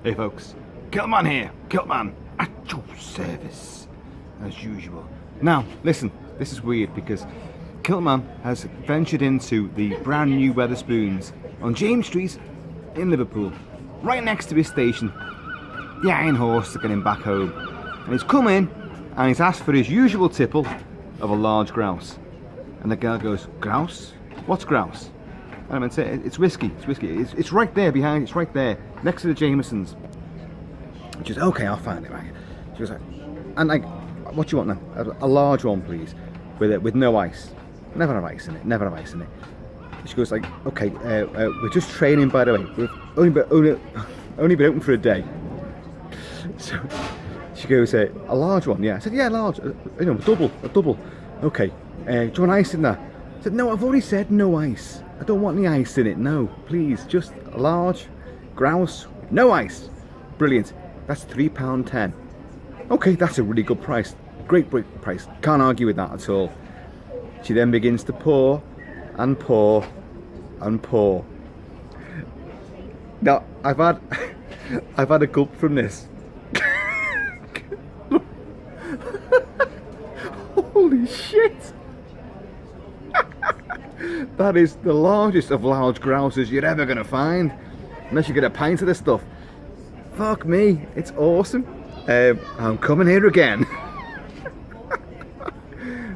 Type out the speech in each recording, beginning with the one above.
Hey folks, Kilt-Man here, Kilt-Man at your service, as usual. Now, listen, this is weird because Kilt-Man has ventured into the brand new Wetherspoons on James Street in Liverpool, right next to his station, the Iron Horse, to get him back home. And he's come in and he's asked for his usual tipple of a large grouse. And the girl goes, grouse? What's grouse? And I meant to say, it's whiskey, it's right there behind, it's right there, next to the Jamesons. And she goes, okay, I'll find it, right? She goes, and like, what do you want then? A large one, please, with no ice. Never have ice in it, never have ice in it. She goes like, okay, we're just training, by the way. We've only been open for a day. So she goes, a large one, yeah. I said, yeah, large, a double. Okay, do you want ice in that? I said, no, I've already said no ice. I don't want any ice in it, no, please. Just a large grouse, no ice. Brilliant, that's £3.10. Okay, that's a really good price. Great price, can't argue with that at all. She then begins to pour and pour and pour. Now, I've had a gulp from this. Holy shit! That is the largest of large grouses you're ever gonna find, unless you get a pint of this stuff. Fuck me, it's awesome. I'm coming here again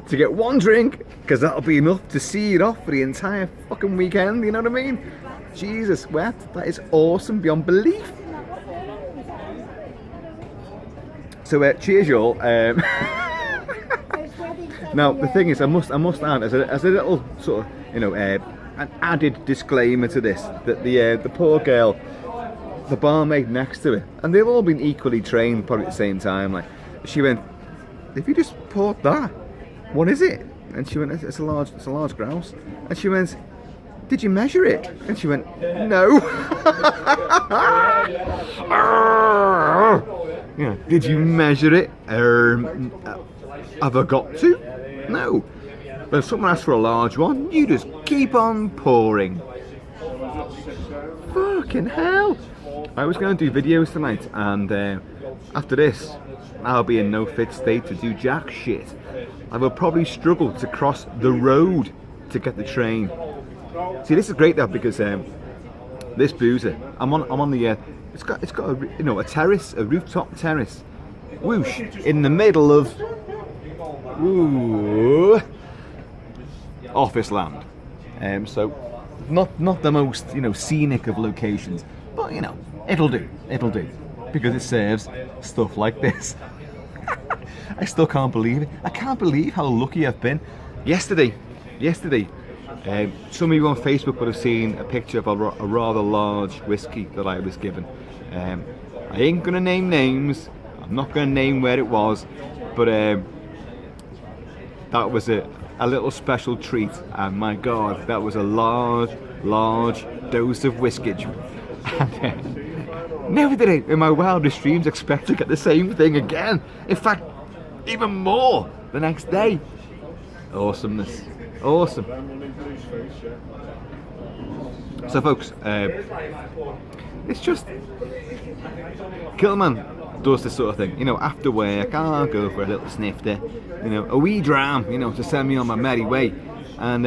to get one drink, because that'll be enough to see it off for the entire fucking weekend, you know what I mean? Jesus, Wet, that is awesome beyond belief. So cheers y'all. Now the thing is, I must add as a little sort of, you know, an added disclaimer to this, that the poor girl, the barmaid next to her, and they've all been equally trained probably at the same time, like, she went, if you just poured that, what is it? And she went, it's a large grouse. And she went, did you measure it? And she went, no. Yeah, did you measure it? Have I got to? No. But if someone asks for a large one, you just keep on pouring. Fucking hell. I was going to do videos tonight, and after this, I'll be in no fit state to do jack shit. I will probably struggle to cross the road to get the train. See, this is great though, because this boozer, I'm on the it's got a, you know, a terrace, a rooftop terrace, whoosh, in the middle of office land. So not the most, you know, scenic of locations, but you know, it'll do, because it serves stuff like this. I still can't believe it. I can't believe how lucky I've been. Yesterday, some of you on Facebook would have seen a picture of a rather large whiskey that I was given. I ain't gonna name names. I'm not gonna name where it was, but that was a little special treat. And my God, that was a large dose of whiskey. Never did I, in my wildest dreams, expect to get the same thing again. In fact, even more the next day. Awesomeness. Awesome. So folks, it's just, Kilt-Man does this sort of thing, you know, after work, I'll go for a little snifter, you know, a wee dram, you know, to send me on my merry way. And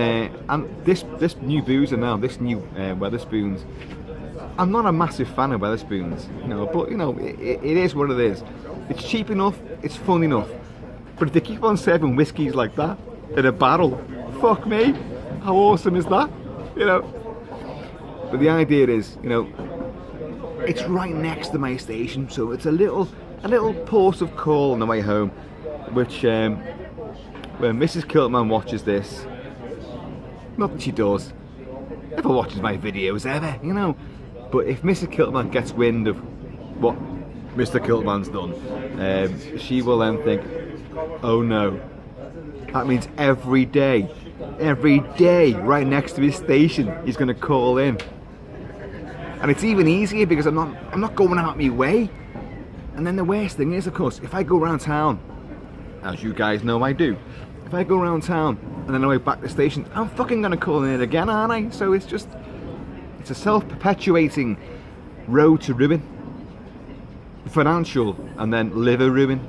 this new boozer now, this new Wetherspoons, I'm not a massive fan of Wetherspoons, you know, but you know, it is what it is. It's cheap enough, it's fun enough. But if they keep on serving whiskies like that in a barrel, fuck me, how awesome is that? You know. But the idea is, you know, it's right next to my station, so it's a little port of call on the way home, which when Mrs. Kilt-Man watches this, not that she does, never watches my videos ever, you know. But if Mrs. Kilt-Man gets wind of what Mr. Kilt-Man's done, she will then think, oh no, that means every day, right next to his station, he's going to call in. And it's even easier because I'm not going out my way. And then the worst thing is, of course, if I go around town, as you guys know I do, if I go around town and then on the way back to the station, I'm fucking going to call in again, aren't I? So it's a self-perpetuating road to ruin. financial and then liver ruin.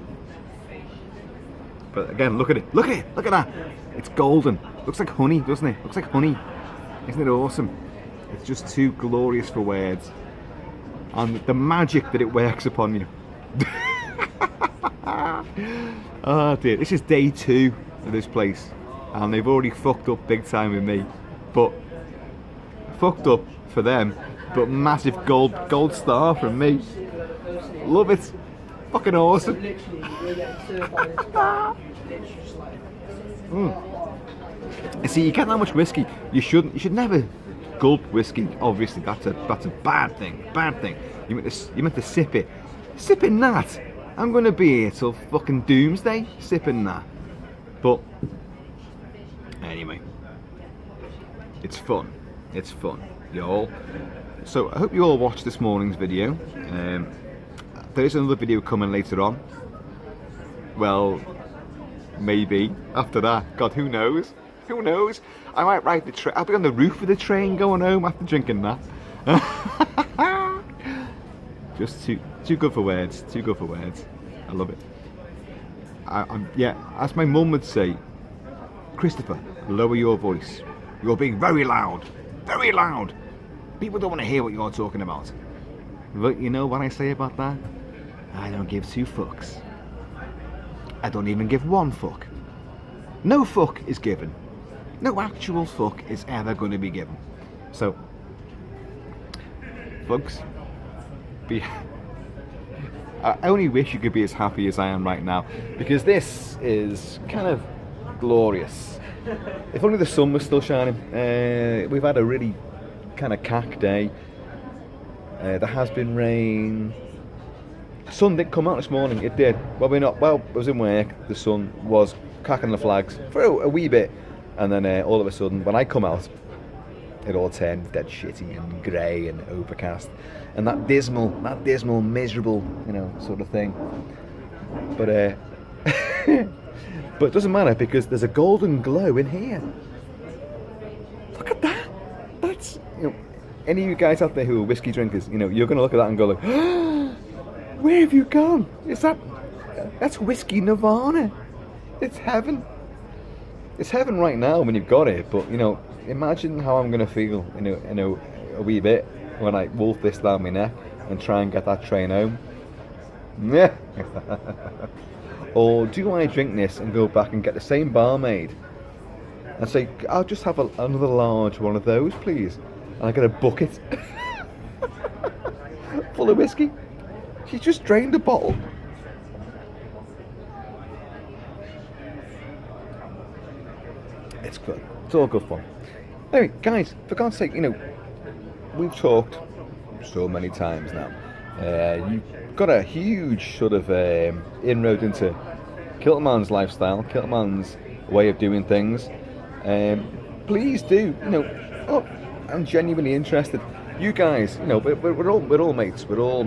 But again, look at it, look at it, look at that. It's golden. Looks like honey, doesn't it? Looks like honey. Isn't it awesome? It's just too glorious for words. And the magic that it works upon you. Oh dear, this is day 2 of this place. And they've already fucked up big time with me. But, fucked up for them. But massive gold star from me. Love it. Fucking awesome. You see, you get that much whiskey, you should never gulp whiskey. Obviously, that's a bad thing. Bad thing. You meant to sip it. Sipping that. I'm gonna be here till fucking doomsday sipping that. But anyway, it's fun. It's fun, y'all. So I hope you all watched this morning's video. There is another video coming later on. Well, maybe after that. God, who knows? Who knows? I might ride the train. I'll be on the roof of the train going home after drinking that. Just too good for words. Too good for words. I love it. Yeah, as my mum would say, Christopher, lower your voice. You're being very loud. Very loud. People don't want to hear what you're talking about. But you know what I say about that? I don't give 2 fucks. I don't even give 1 fuck. No fuck is given. No actual fuck is ever going to be given. So, folks, I only wish you could be as happy as I am right now, because this is kind of glorious. If only the sun was still shining. We've had a really kind of cack day. There has been rain. The sun did come out this morning. It did. Well, I was in work. The sun was cracking the flags for a wee bit, and then all of a sudden, when I come out, it all turned dead shitty and grey and overcast, and that dismal, miserable, sort of thing. But but it doesn't matter, because there's a golden glow in here. Look at that. That's any of you guys out there who are whiskey drinkers, you're gonna look at that and go like, where have you gone? That's whiskey nirvana. It's heaven. It's heaven right now when you've got it, but imagine how I'm gonna feel in a wee bit when I wolf this down my neck and try and get that train home. Yeah. Or do I drink this and go back and get the same barmaid and say, I'll just have another large one of those, please? And I get a bucket full of whiskey. She just drained the bottle. It's good. It's all good fun. Anyway, guys, for God's sake, we've talked so many times now. You've got a huge sort of inroad into Kilt-Man's lifestyle, Kilt-Man's way of doing things. Please do, I'm genuinely interested. You guys, we're all mates. We're all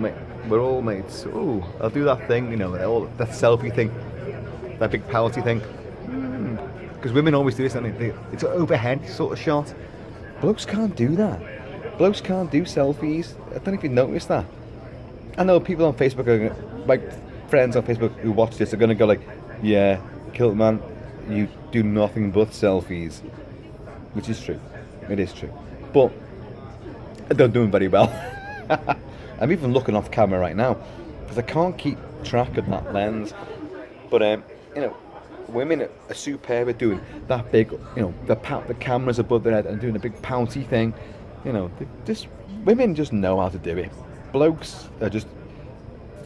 mates. Oh, I'll do that thing, that selfie thing, that big pouty thing. Because women always do this, don't they? It's an overhead sort of shot. Blokes can't do that. Blokes can't do selfies. I don't know if you noticed that. I know people on Facebook my friends on Facebook who watch this are going to go like, yeah, Kilt-Man, you do nothing but selfies. Which is true. It is true. But I don't do them very well. I'm even looking off camera right now because I can't keep track of that lens. But, women are superb at doing that big, the cameras above their head and doing a big pouty thing. Women just know how to do it. Blokes are just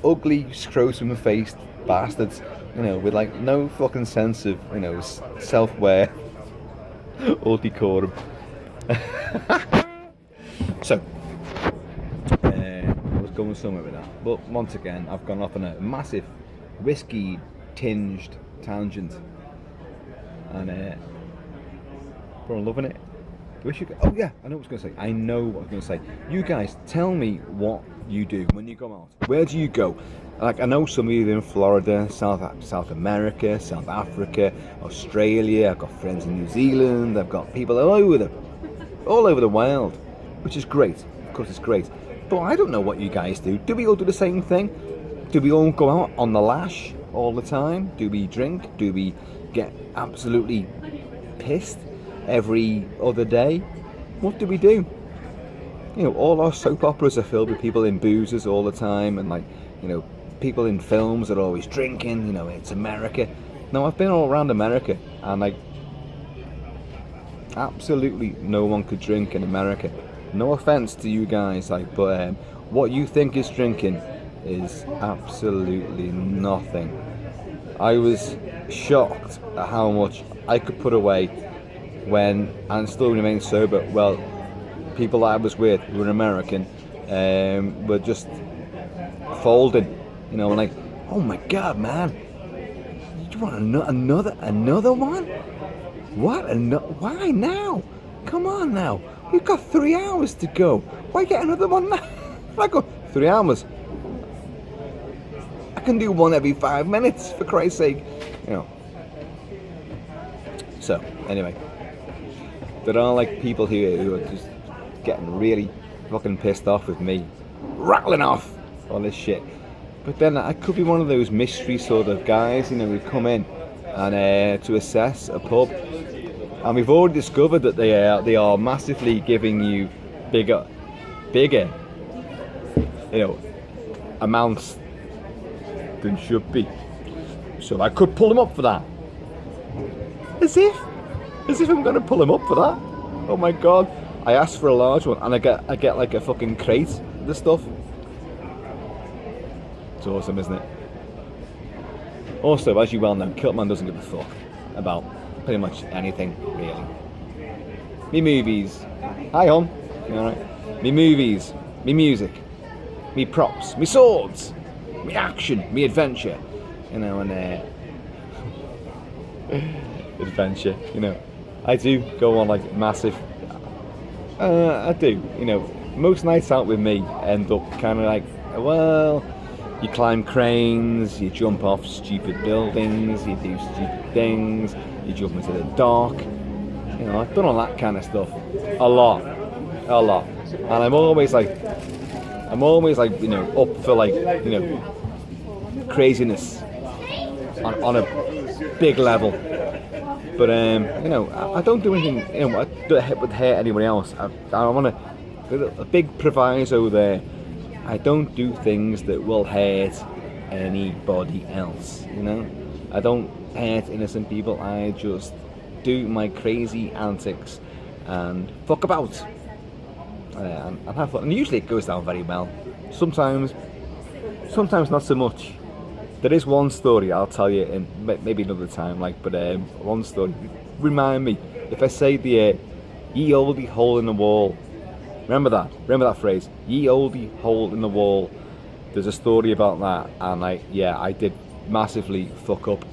ugly, scrotum-faced bastards, with like no fucking sense of, self-worth or decorum. So, I was going somewhere with that, but once again, I've gone off on a massive whiskey-tinged tangent, and I'm loving it. Oh yeah, I know what I was going to say. I know what I was going to say. You guys, tell me what you do when you go out. Where do you go? Like, I know some of you are in Florida, South America, South Africa, Australia. I've got friends in New Zealand. I've got people all over the world, which is great. Of course, it's great. But I don't know what you guys do. Do we all do the same thing? Do we all go out on the lash all the time? Do we drink? Do we get absolutely pissed every other day? What do we do? You know, all our soap operas are filled with people in boozers all the time, and like, you know, people in films are always drinking. You know, it's America. Now, I've been all around America, and like, absolutely no one could drink in America. No offence to you guys, like, but what you think is drinking is absolutely nothing. I was shocked at how much I could put away when and still remain sober. Well, people that I was with who were American were just folding, you know, like, oh my god, man, you want another one? What? Why now? Come on now, we've got 3 hours to go. Why get another one now? I go 3 hours. I can do one every 5 minutes, for Christ's sake, you know. So anyway, there are like people here who are just getting really fucking pissed off with me rattling off all this shit. But then I could be one of those mystery sort of guys, you know, who come in and to assess a pub, and we've already discovered that they are massively giving you bigger, you know, amounts than should be. So I could pull them up for that. As if I'm going to pull them up for that. Oh my god! I asked for a large one, and I get like a fucking crate of the stuff. It's awesome, isn't it? Also, as you well know, Kilt-Man doesn't give a fuck about pretty much anything, really. Me movies. Hi, hon. You alright? Me movies. Me music. Me props. Me swords. Me action. Me adventure. You know, and adventure. You know, I do go on like massive. I do. You know, most nights out with me end up kind of like, well, you climb cranes, you jump off stupid buildings, you do stupid things, you jump into the dock. You know, I've done all that kind of stuff a lot, and I'm always like, you know, up for like, you know, craziness on a big level. But you know, I don't do anything, you know, that would hurt anybody else. I want a big proviso there. I don't do things that will hurt anybody else, you know? I don't hurt innocent people. I just do my crazy antics and fuck about and have fun. And usually it goes down very well. Sometimes not so much. There is one story I'll tell you in maybe another time, like, but one story. Remind me, if I say the ye olde hole in the wall, remember that phrase, ye olde hole in the wall. There's a story about that, and I did massively fuck up,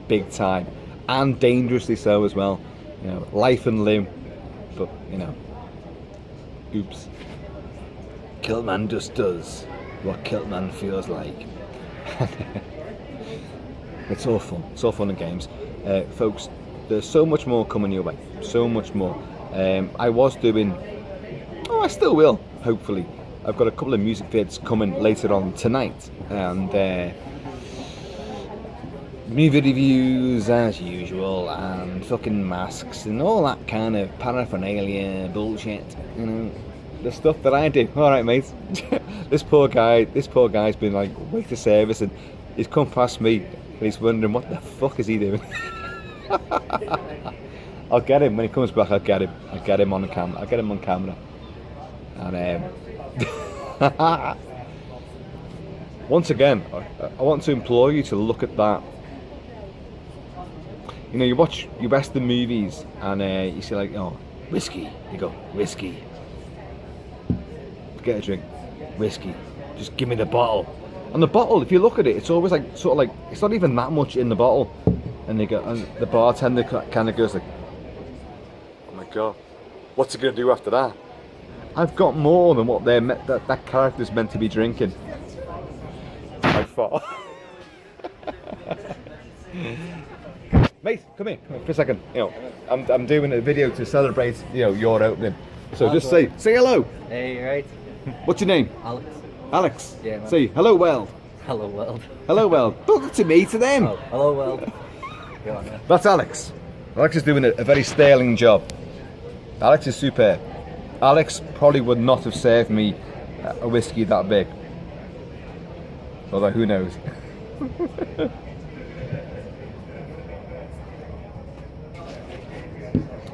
big time, and dangerously so as well. You know, life and limb, but you know, oops. Kilt-Man just does what Kilt-Man feels like. It's all fun and games, folks. There's so much more coming your way, so much more. I was doing, I still will, hopefully. I've got a couple of music vids coming later on tonight, and movie reviews as usual, and fucking masks and all that kind of paraphernalia bullshit, you know, the stuff that I do. Alright, mate. This poor guy's been like wait to service, and he's come past me and he's wondering what the fuck is he doing. I'll get him when he comes back. I'll get him on the camera. I'll get him on camera. And once again, I want to implore you to look at that. You know, you watch your Western movies and you see like, oh, whiskey. You go, whiskey. Get a drink, whiskey. Just give me the bottle. And the bottle, if you look at it, it's always like sort of like it's not even that much in the bottle. And the bartender kind of goes like, oh my god, what's he gonna do after that? I've got more than what that character's meant to be drinking. By far. Mate, come here for a second. You know, I'm doing a video to celebrate, you know, your opening. So just say hello. Hey, right. What's your name? Alex. Alex. Yeah, man. Say hello, well. Hello world. Hello world. Look to me, to them. Oh, hello world. Go on, yeah. That's Alex. Alex is doing a very sterling job. Alex is superb. Alex probably would not have served me a whiskey that big. Although, who knows?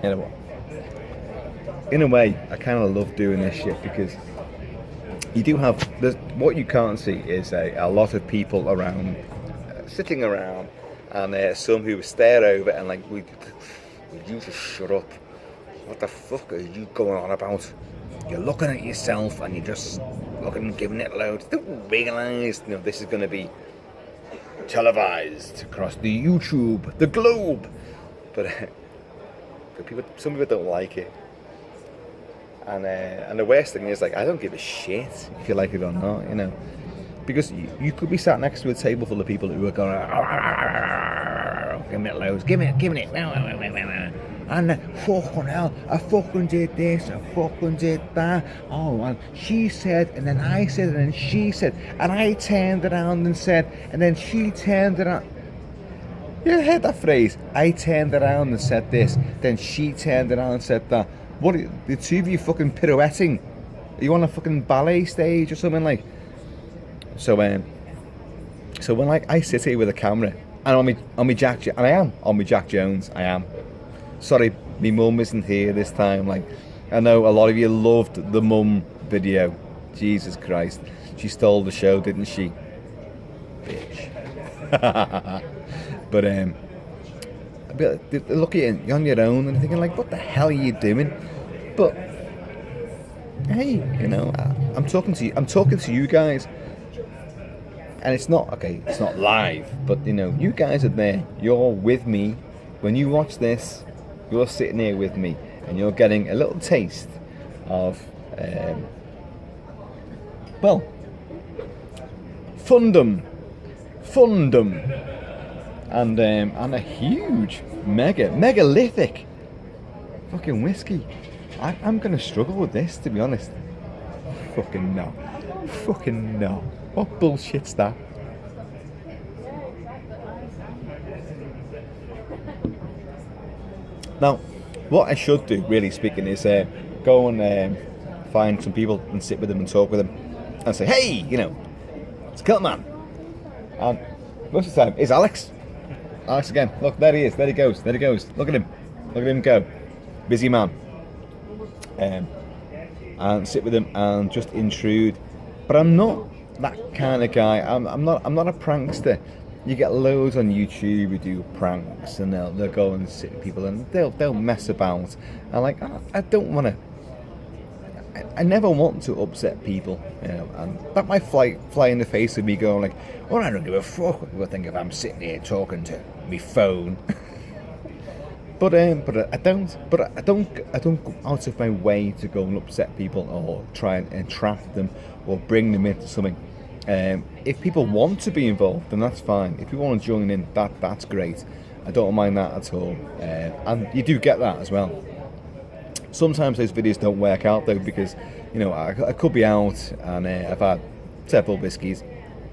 You know what? In a way, I kind of love doing this shit because you do have... what you can't see is a lot of people around, sitting around, and some who stare over and like, would you just shut up? What the fuck are you going on about? You're looking at yourself and you're just looking and giving it loads. Don't realise, this is going to be televised across the YouTube, the globe. But some people don't like it. And the worst thing is, like, I don't give a shit if you like it or not, because you could be sat next to a table full of people who are going, giving it loads, giving it, and fucking hell, I fucking did this, I fucking did that. Oh, and she said, and then I said, and then she said, and I turned around and said, and then she turned around. You heard that phrase? I turned around and said this, then she turned around and said that. What are the two of you fucking pirouetting? Are you on a fucking ballet stage or something like? So when like I sit here with a camera and on me Jack, and I am on me Jack Jones, I am. Sorry, me mum isn't here this time. Like, I know a lot of you loved the mum video. Jesus Christ, she stole the show, didn't she? Bitch. But look at you, you're on your own and thinking like, what the hell are you doing? But hey, I'm talking to you guys, and it's not live, but you guys are there. You're with me when you watch this. You're sitting here with me, and you're getting a little taste of fundum, and a huge megalithic fucking whiskey. I'm gonna struggle with this, to be honest. Fucking no. What bullshit's that? Now, what I should do, really speaking, is go and find some people and sit with them and talk with them and say, hey, it's Kilt-Man. And most of the time, it's Alex. Alex again. Look, there he is. There he goes. Look at him go. Busy man. And sit with him and just intrude. But I'm not that kind of guy. I'm not a prankster. You get loads on YouTube who do pranks, and they'll go and sit with people and they'll mess about. And like, I don't want to. I never want to upset people, and that might fly in the face of me going like, well, I don't give a fuck what people think if I'm sitting here talking to my phone. but I don't go out of my way to go and upset people or try and entrap them or bring them into something. If people want to be involved, then that's fine. If you want to join in, that's great. I don't mind that at all, and you do get that as well. Sometimes those videos don't work out though, because I could be out and I've had several whiskies,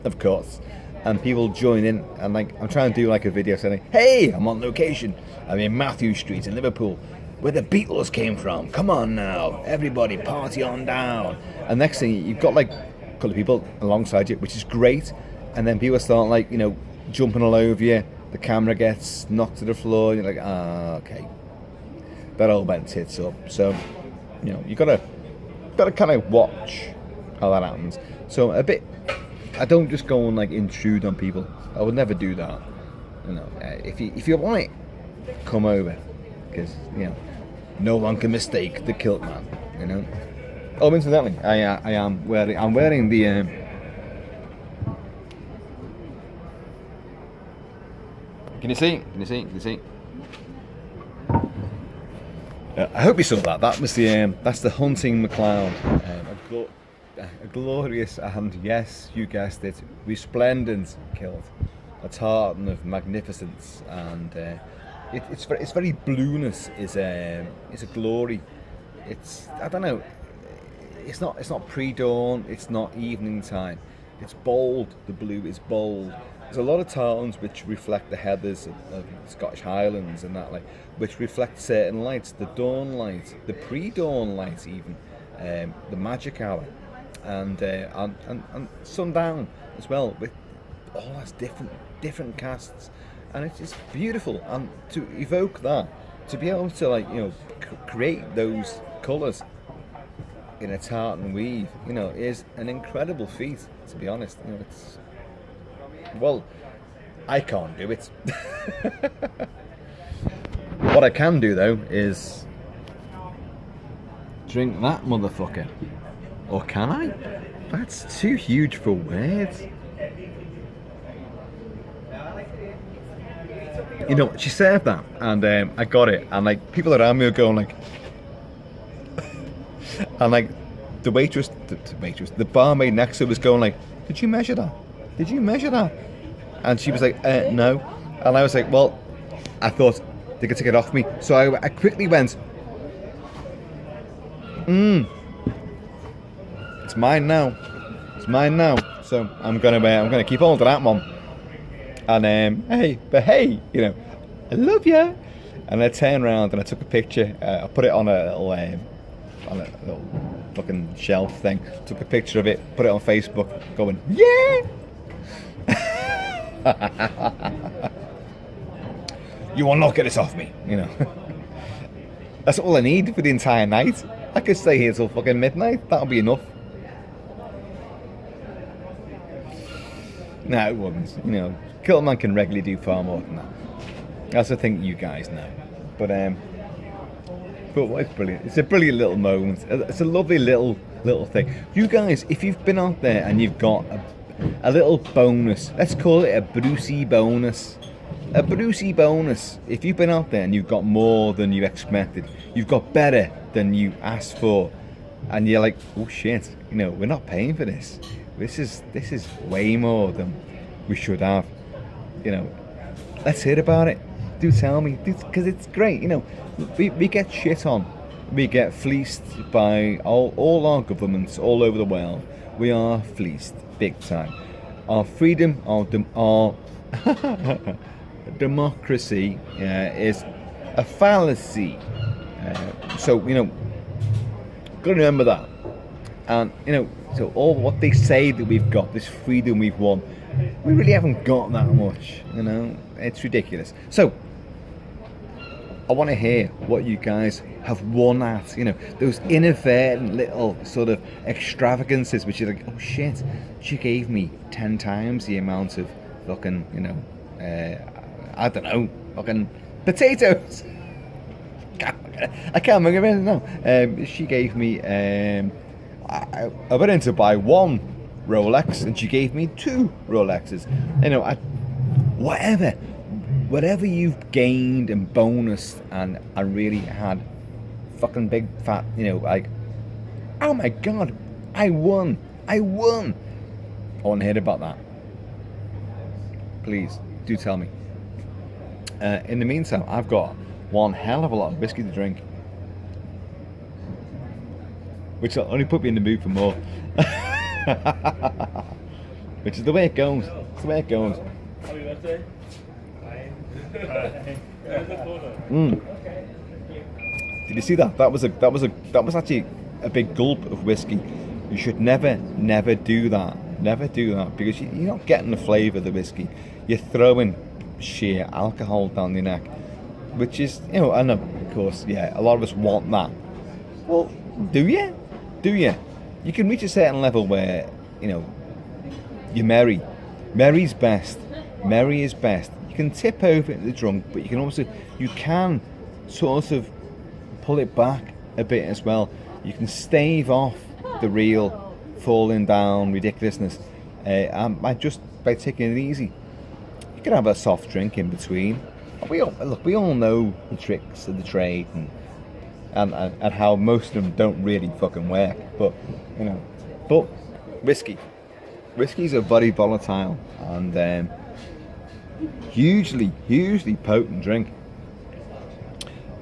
of course, and people join in, and like I'm trying to do like a video saying, hey, I'm on location, I'm in Matthew Street in Liverpool, where the Beatles came from. Come on now, everybody party on down. And next thing, you've got like a couple of people alongside you, which is great, and then people start like jumping all over you, the camera gets knocked to the floor, and you're like, okay, that all went tits up. So you gotta kind of watch how that happens. So I don't just go and like intrude on people. I would never do that. If you want it, come over, because no one can mistake the Kilt-Man. Oh, incidentally, I'm wearing the Can you see? I hope you saw that. That was that's the Hunting MacLeod, a glorious and, yes, you guessed it, resplendent kilt, a tartan of magnificence, and its very blueness is a glory. I don't know. It's not pre-dawn. It's not evening time. It's bold. The blue is bold. There's a lot of tones which reflect the heathers of Scottish Highlands and that, like, which reflect certain lights, the dawn light, the pre-dawn light, even the magic hour, and sundown as well, with all those different casts, and it's just beautiful. And to evoke that, to be able to, like, you know, create those colours in a tartan weave, you know, is an incredible feat. To be honest, you know, it's, well, I can't do it. What I can do though is drink that motherfucker. Or can I? That's too huge for words. You know, she served that, and I got it, and like people around me were going like, and like the barmaid next to her was going like, "Did you measure that? Did you measure that?" And she was like, "No," and I was like, "Well, I thought they could take it off me," so I quickly went, It's mine now. It's mine now. So I'm gonna keep on to that one." And hey, you know, I love you. And I turned around and I took a picture. I put it on a little fucking shelf thing. Took a picture of it, put it on Facebook, going, yeah. You will not get this off me, you know. That's all I need for the entire night. I could stay here till fucking midnight. That'll be enough. No, it wouldn't. You know, Kilt-Man can regularly do far more than that. As I think you guys know. But it's brilliant. It's a brilliant little moment. It's a lovely little thing. You guys, if you've been out there and you've got a little bonus, let's call it a Brucey bonus. A Brucey bonus. If you've been out there and you've got more than you expected, you've got better than you asked for, and you're like, oh shit, you know, we're not paying for this. This is way more than we should have. You know, let's hear about it. Do tell me, because it's great. You know, we get shit on, we get fleeced by all our governments all over the world. We are fleeced big time. Our freedom, our democracy is a fallacy. So, you know, gotta remember that. And, you know, so all what they say that we've got, this freedom we've won, we really haven't got that much, you know. It's ridiculous. So I want to hear what you guys have won at, you know, those inadvertent little sort of extravagances which you're like, oh shit, she gave me 10 times the amount of fucking, you know, I don't know, fucking potatoes. I can't remember it now. She gave me, I went in to buy one Rolex and she gave me 2 Rolexes. You know, whatever you've gained and bonused, and I really had fucking big fat, you know, like, oh my god, I won. I want to hear about that. Please do tell me. In the meantime, I've got one hell of a lot of whiskey to drink, which will only put me in the mood for more. Which is the way it goes. It's the way it goes. Happy birthday. Did you see that? That was actually a big gulp of whiskey. You should never do that. Never do that, because you're not getting the flavour of the whiskey. You're throwing sheer alcohol down your neck, which is, you know, and of course, yeah, a lot of us want that. Well, do you? Do you? You can reach a certain level where, you know, you're merry. Merry's best. Merry is best. You can tip over into the drunk, but you can sort of pull it back a bit as well. You can stave off the real falling down ridiculousness, by taking it easy. You can have a soft drink in between. We all know the tricks of the trade and how most of them don't really fucking work. But, you know, whiskies are very volatile and hugely potent drink.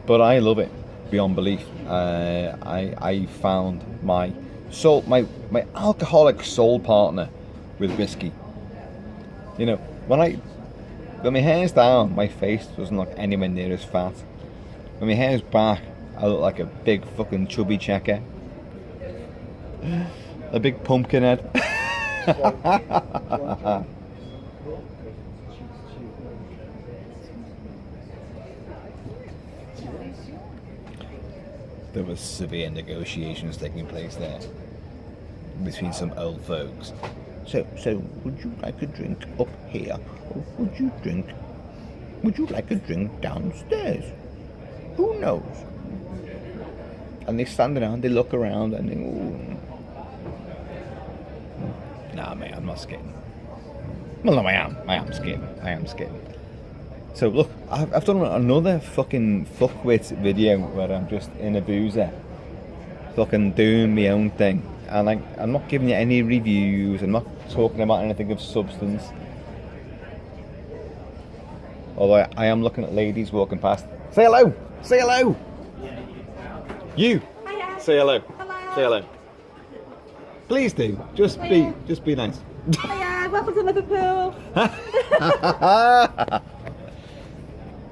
But I love it beyond belief. I found my alcoholic soul partner with whiskey. You know, when my hair's down, my face doesn't look anywhere near as fat. When my hair's back, I look like a big fucking chubby checker. A big pumpkin head. There was severe negotiations taking place there between some old folks. So would you like a drink up here, or would you like a drink downstairs? Who knows? And they stand around, they look around, and they ooh. Nah, mate, I'm not skating. Well, no, I am skating. So look, I've done another fucking fuckwit video where I'm just in a boozer, fucking doing my own thing, and I'm not giving you any reviews. I'm not talking about anything of substance. Although I am looking at ladies walking past. Say hello. Say hello. You. Hiya. Say hello. Hello. Say hello. Please do. Just be nice. Hiya, welcome to Liverpool.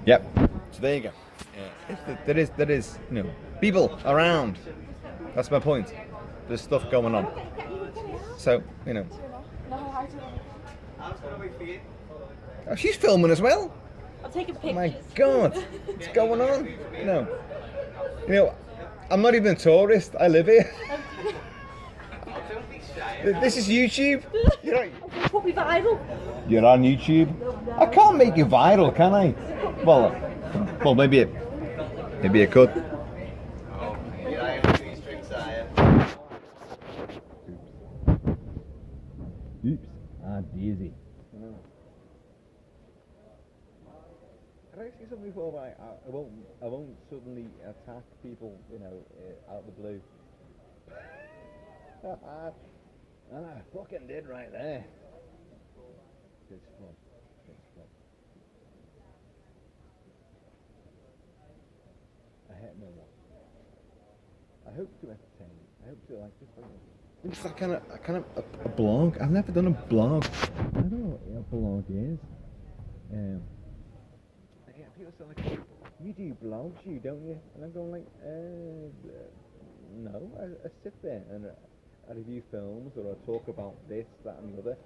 Yep. So there you go. There is, you know, people around. That's my point. There's stuff going on. So, you know. Oh, she's filming as well. I'm taking pictures. Oh my God, what's going on? You know, I'm not even a tourist. I live here. This is YouTube. Put me viral. You're on YouTube. I can't make you viral, can I? Well, maybe it could. Oops. Ah, daisy. Can I say something before I won't suddenly attack people, you know, out of the blue. And I fucking did right there. Good fun. I hate no one. I hope to entertain. I hope to like just like it's that kind of a blog. I've never done a blog. I don't know what a blog is. Yeah, people say like, you do blogs, you don't you? And I'm going like, no. I sit there and I review films, or I talk about this, that, and the other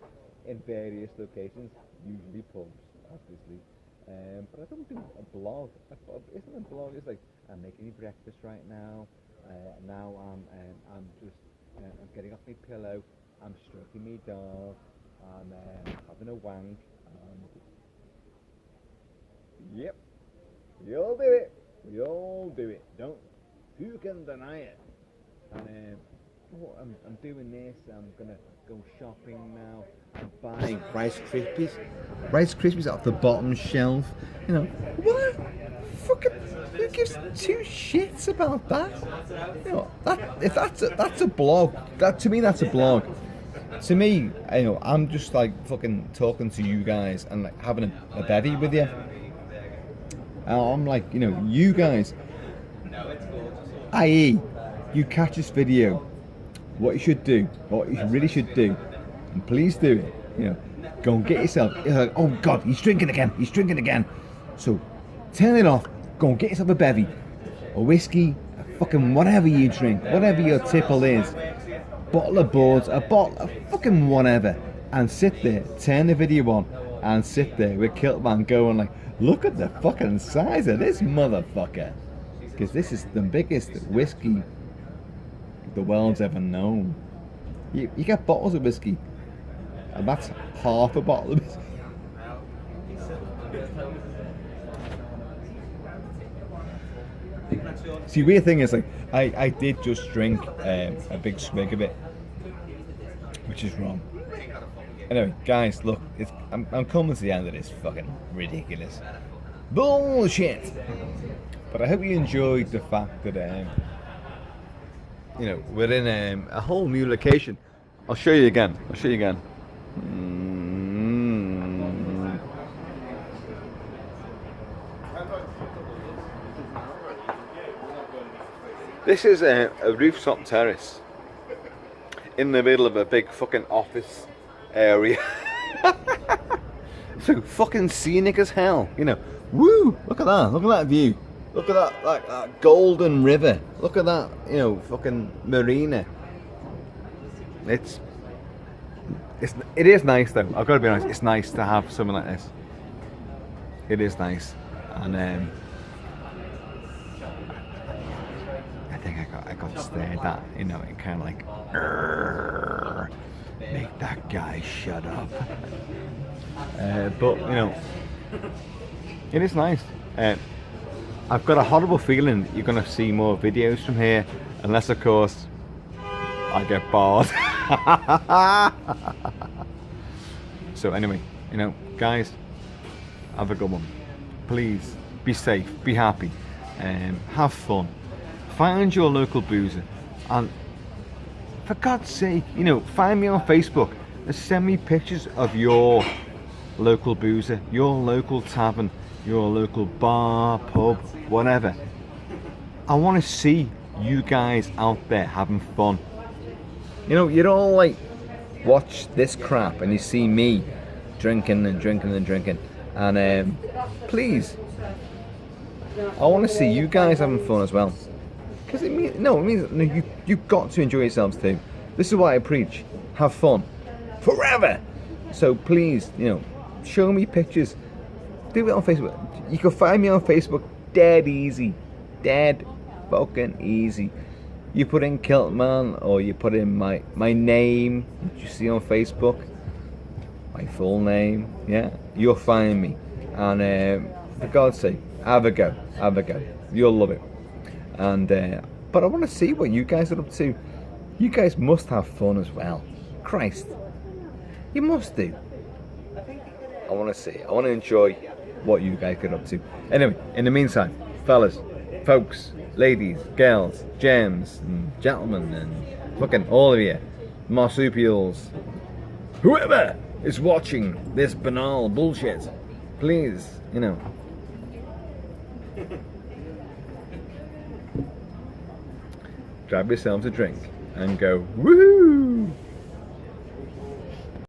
in various locations, usually pubs, obviously. But I don't do a blog. Isn't a blog? It's like, I'm making me breakfast right now. Now I'm just I'm getting off my pillow. I'm stroking my dog. I'm having a wank. Yep, we all do it. We all do it. Who can deny it? And I'm doing this. I'm gonna go shopping now. I'm buying Rice Krispies off the bottom shelf. You know what? Fucking who gives two shits about that? You know that's a blog. That to me that's a blog. To me, you know, I'm just like fucking talking to you guys and like having a bevy with you. I'm like, you know, you guys, i.e., you catch this video, what you really should do, and please do it, you know, go and get yourself, like, oh God, he's drinking again, so turn it off, go and get yourself a bevy, a whiskey, a fucking whatever you drink, whatever your tipple is, bottle of boards, a bottle of fucking whatever, and sit there, turn the video on, and sit there with Kilt-Man going like, look at the fucking size of this motherfucker. Because this is the biggest whiskey the world's ever known. You get bottles of whiskey, and that's half a bottle of whiskey. See, weird thing is, like, I did just drink a big swig of it, which is wrong. Anyway, guys, look, I'm coming to the end of this fucking ridiculous bullshit. But I hope you enjoyed the fact that, you know, we're in a whole new location. I'll show you again. This is a rooftop terrace in the middle of a big fucking office area. So fucking scenic as hell, you know. Woo! Look at that view. Look at that, like that golden river. Look at that, you know, fucking marina. It is nice though. I've got to be honest. It's nice to have something like this. It is nice, and I think I got stared at. You know, it kind of like, make that guy shut up. But you know, it is nice. I've got a horrible feeling that you're going to see more videos from here, unless of course I get bored. So anyway, you know, guys, have a good one. Please be safe, be happy, have fun. Find your local boozer, and for God's sake, you know, find me on Facebook and send me pictures of your local boozer, your local tavern, your local bar, pub, whatever. I want to see you guys out there having fun. You know, you'd all like watch this crap and you see me drinking and drinking and drinking, and please, I want to see you guys having fun as well, because it means you've got to enjoy yourselves too. This is what I preach: have fun forever. So please, you know, show me pictures. Do it on Facebook. You can find me on Facebook dead easy, dead fucking easy. You put in Kilt-Man, or you put in my name that you see on Facebook, my full name, yeah, you'll find me. And for God's sake, have a go. You'll love it. And but I want to see what you guys are up to. You guys must have fun as well. Christ, you must do. I want to see. I want to enjoy what you guys get up to. Anyway, in the meantime, fellas, folks, ladies, girls, gems, and gentlemen, and fucking all of you, marsupials, whoever is watching this banal bullshit, please, you know, grab yourselves a drink and go woohoo!